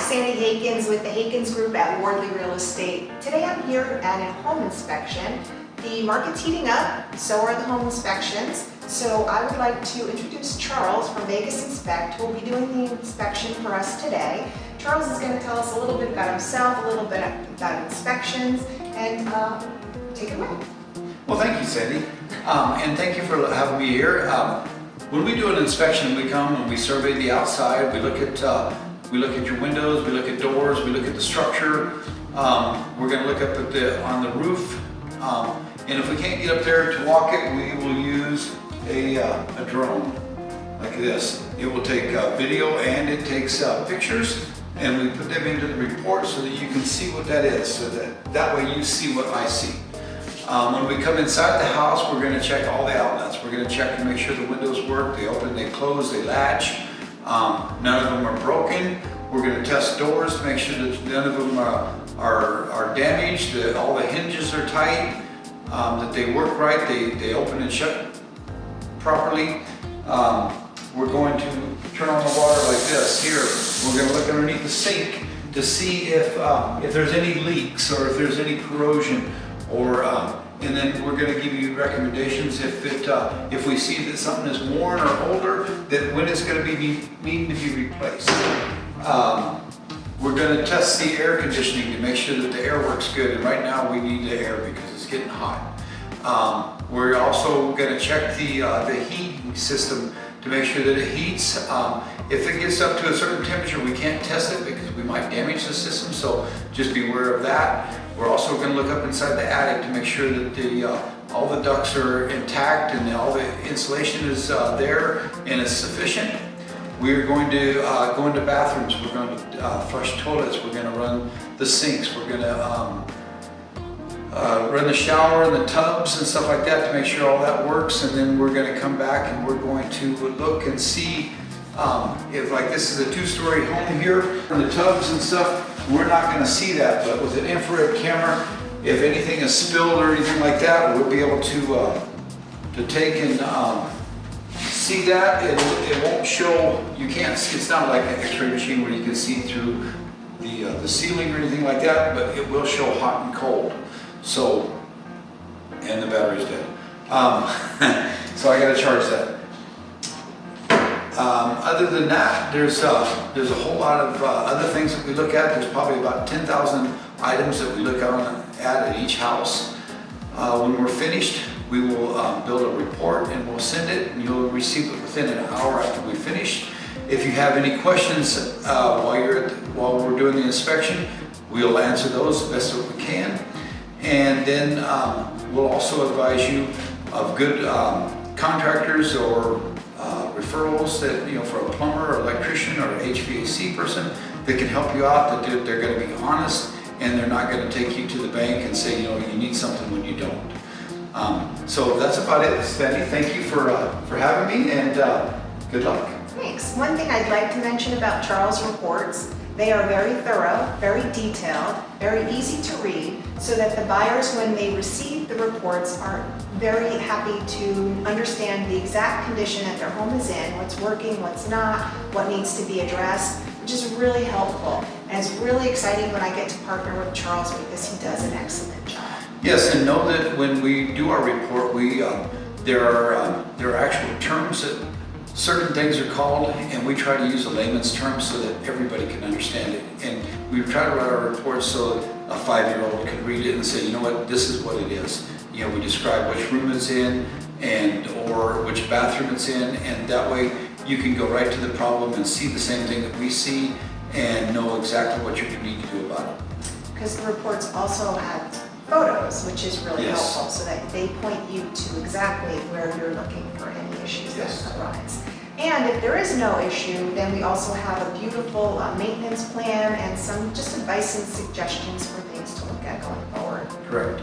Sandy Hakans with the Hakans Group at Wardley Real Estate. Today I'm here at a home inspection. The market's heating up, so are the home inspections. So I would like to introduce Charles from Vegas Inspect, who will be doing the inspection for us today. Charles is going to tell us a little bit about himself, a little bit about inspections, and take it away. Well, thank you, Sandy, and thank you for having me here. When we do an inspection, we come and we survey the outside. We look at your windows, we look at doors, we look at the structure. We're going to look up at on the roof, and if we can't get up there to walk it, we will use a drone like this. It will take video and it takes pictures, and we put them into the report so that you can see what that is, so that way you see what I see. When we come inside the house, we're going to check all the outlets. We're going to check to make sure the windows work, they open, they close, they latch. None of them are broken. We're going to test doors to make sure that none of them are damaged, that all the hinges are tight, that they work right, they open and shut properly. We're going to turn on the water like this here. We're going to look underneath the sink to see if there's any leaks or if there's any corrosion, or and then we're going to give you recommendations if we see that something is worn or older, that when it's going to be needing to be replaced. We're going to test the air conditioning to make sure that the air works good, and right now we need the air because it's getting hot. We're also going to check the heating system to make sure that it heats. If it gets up to a certain temperature, we can't test it because we might damage the system, so just be aware of that. We're also going to look up inside the attic to make sure that all the ducts are intact and all the insulation is there and is sufficient. We're going to go into bathrooms. We're going to flush toilets. We're going to run the sinks. We're going to run the shower and the tubs and stuff like that to make sure all that works. And then we're going to come back and we're going to look and see if, like, this is a two-story home here, and the tubs and stuff, we're not going to see that, but with an infrared camera, if anything is spilled or anything like that, we'll be able to take and see that. It won't show, you can't, it's not like an x-ray machine where you can see through the ceiling or anything like that, but it will show hot and cold. So, and the battery's dead. So I got to charge that. Other than that, there's a whole lot of other things that we look at. There's probably about 10,000 items that we look at each house. When we're finished, we will build a report and we'll send it, and you'll receive it within an hour after we finish. If you have any questions while we're doing the inspection, we'll answer those the best that we can. And then we'll also advise you of good contractors or referrals that, for a plumber or electrician or HVAC person that can help you out, that they're going to be honest and they're not going to take you to the bank and say, you need something when you don't. So that's about it, Sandy. Thank you for having me, and good luck. Thanks. One thing I'd like to mention about Charles' reports, they are very thorough, very detailed, very easy to read, so that the buyers, when they receive the reports, are very happy to understand the exact condition that their home is in, what's working, what's not, what needs to be addressed, which is really helpful. And it's really exciting when I get to partner with Charles because he does an excellent job. Yes, and know that when we do our report, there are actual terms that certain things are called, and we try to use a layman's term so that everybody can understand it. And we try to write our reports so a 5-year-old can read it and say, you know what, this is what it is. We describe which room it's in or which bathroom it's in, and that way you can go right to the problem and see the same thing that we see and know exactly what you need to do about it. Because the reports also have photos, which is really Yes. helpful, so that they point you to exactly where you're looking for any issues Yes. that arise. And if there is no issue, then we also have a beautiful maintenance plan and some just advice and suggestions for things to look at going forward. Correct.